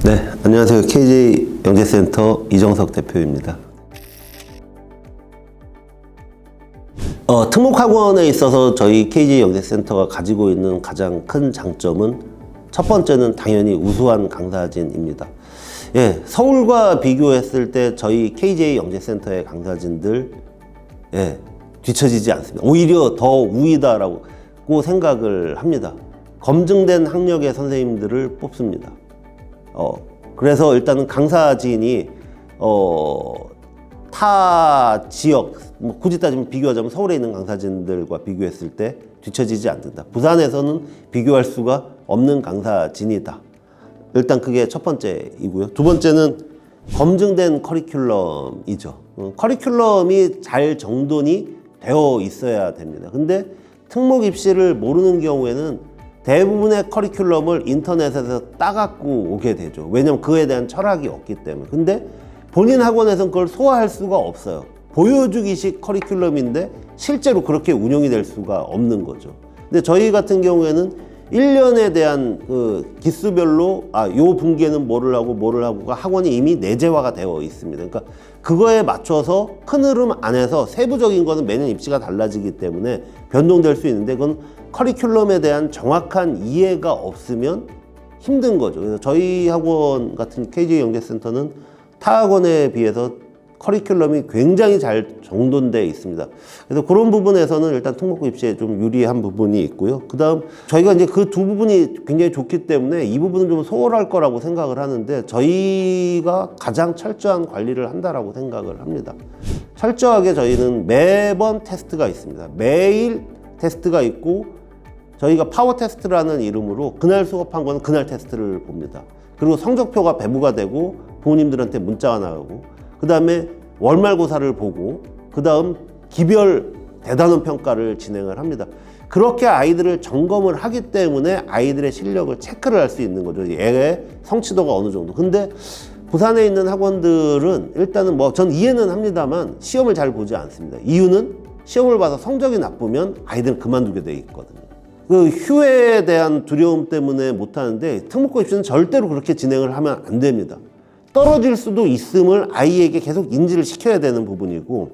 네, 안녕하세요. KJ 영재센터 이정석 대표입니다. 특목학원에 있어서 저희 KJ 영재센터가 가지고 있는 가장 큰 장점은 첫 번째는 당연히 우수한 강사진입니다. 예, 서울과 비교했을 때 저희 KJ 영재센터의 강사진들 뒤처지지 않습니다. 오히려 더 우위다라고 생각을 합니다. 검증된 학력의 선생님들을 뽑습니다. 그래서 일단은 강사진이 타 지역, 굳이 따지면 비교하자면 서울에 있는 강사진들과 비교했을 때 뒤처지지 않는다. 부산에서는 비교할 수가 없는 강사진이다. 일단 그게 첫 번째이고요. 두 번째는 검증된 커리큘럼이죠. 커리큘럼이 잘 정돈이 되어 있어야 됩니다. 근데 특목 입시를 모르는 경우에는 대부분의 커리큘럼을 인터넷에서 따갖고 오게 되죠. 왜냐면 그에 대한 철학이 없기 때문에. 근데 본인 학원에서는 그걸 소화할 수가 없어요. 보여주기식 커리큘럼인데 실제로 그렇게 운영이 될 수가 없는 거죠. 근데 저희 같은 경우에는 1년에 대한 그 기수별로 요 분기에는 뭐를 하고가 학원이 이미 내재화가 되어 있습니다. 그러니까 그거에 맞춰서 큰 흐름 안에서 세부적인 거는 매년 입시가 달라지기 때문에 변동될 수 있는데 그건 커리큘럼에 대한 정확한 이해가 없으면 힘든 거죠. 그래서 저희 학원 같은 KJ 영재센터는 타 학원에 비해서 커리큘럼이 굉장히 잘 정돈되어 있습니다. 그래서 그런 부분에서는 일단 특목고 입시에 좀 유리한 부분이 있고요. 그 다음 저희가 이제 그 두 부분이 굉장히 좋기 때문에 이 부분은 좀 소홀할 거라고 생각을 하는데 저희가 가장 철저한 관리를 한다라고 생각을 합니다. 철저하게 저희는 매번 테스트가 있습니다. 매일 테스트가 있고 저희가 파워 테스트라는 이름으로 그날 수업한 거는 그날 테스트를 봅니다. 그리고 성적표가 배부가 되고 부모님들한테 문자가 나가고 그 다음에 월말고사를 보고 그 다음 기별 대단원 평가를 진행을 합니다. 그렇게 아이들을 점검을 하기 때문에 아이들의 실력을 체크를 할 수 있는 거죠. 얘의 성취도가 어느 정도. 근데 부산에 있는 학원들은 일단은 전 이해는 합니다만 시험을 잘 보지 않습니다. 이유는 시험을 봐서 성적이 나쁘면 아이들은 그만두게 돼 있거든요. 그 휴회에 대한 두려움 때문에 못하는데 특목고 입시는 절대로 그렇게 진행을 하면 안 됩니다. 떨어질 수도 있음을 아이에게 계속 인지를 시켜야 되는 부분이고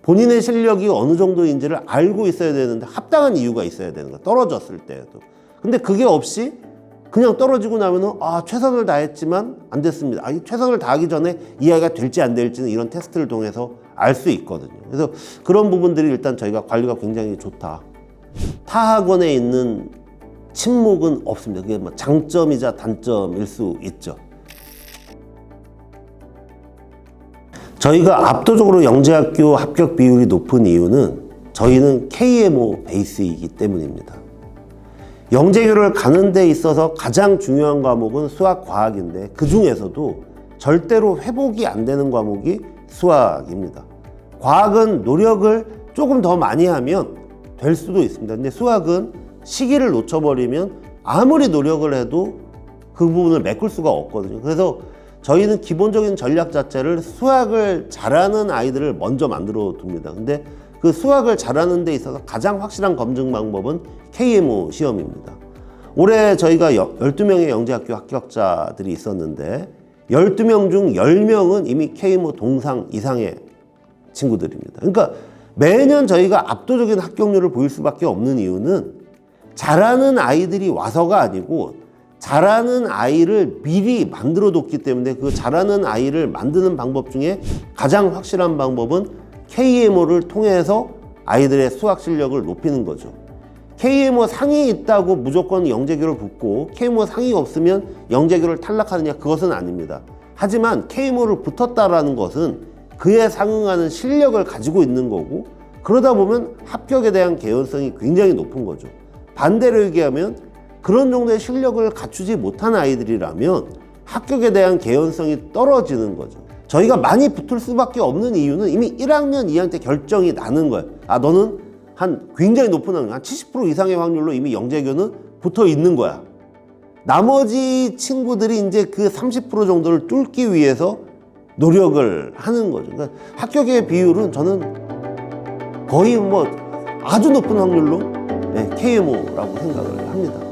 본인의 실력이 어느 정도인지를 알고 있어야 되는데 합당한 이유가 있어야 되는 거예요. 떨어졌을 때도. 근데 그게 없이 그냥 떨어지고 나면은 최선을 다했지만 안 됐습니다. 최선을 다하기 전에 이 아이가 될지 안 될지는 이런 테스트를 통해서 알 수 있거든요. 그래서 그런 부분들이 일단 저희가 관리가 굉장히 좋다. 타 학원에 있는 침묵은 없습니다. 그게 장점이자 단점일 수 있죠. 저희가 압도적으로 영재학교 합격 비율이 높은 이유는 저희는 KMO 베이스이기 때문입니다. 영재교를 가는 데 있어서 가장 중요한 과목은 수학, 과학인데 그 중에서도 절대로 회복이 안 되는 과목이 수학입니다. 과학은 노력을 조금 더 많이 하면 될 수도 있습니다. 근데 수학은 시기를 놓쳐버리면 아무리 노력을 해도 그 부분을 메꿀 수가 없거든요. 그래서 저희는 기본적인 전략 자체를 수학을 잘하는 아이들을 먼저 만들어 둡니다. 근데 그 수학을 잘하는 데 있어서 가장 확실한 검증 방법은 KMO 시험입니다. 올해 저희가 12명의 영재학교 합격자들이 있었는데 12명 중 10명은 이미 KMO 동상 이상의 친구들입니다. 그러니까 매년 저희가 압도적인 합격률을 보일 수밖에 없는 이유는 잘하는 아이들이 와서가 아니고 잘하는 아이를 미리 만들어 뒀기 때문에 그 잘하는 아이를 만드는 방법 중에 가장 확실한 방법은 KMO를 통해서 아이들의 수학 실력을 높이는 거죠. KMO 상이 있다고 무조건 영재교를 붙고 KMO 상이 없으면 영재교를 탈락하느냐, 그것은 아닙니다. 하지만 KMO를 붙었다라는 것은 그에 상응하는 실력을 가지고 있는 거고 그러다 보면 합격에 대한 개연성이 굉장히 높은 거죠. 반대로 얘기하면 그런 정도의 실력을 갖추지 못한 아이들이라면 합격에 대한 개연성이 떨어지는 거죠. 저희가 많이 붙을 수밖에 없는 이유는 이미 1학년, 2학년 때 결정이 나는 거예요. 너는 한 굉장히 높은 확률, 한 70% 이상의 확률로 이미 영재교는 붙어 있는 거야. 나머지 친구들이 이제 그 30% 정도를 뚫기 위해서 노력을 하는 거죠. 그러니까 합격의 비율은 저는 거의 아주 높은 확률로 KMO라고 생각을 합니다.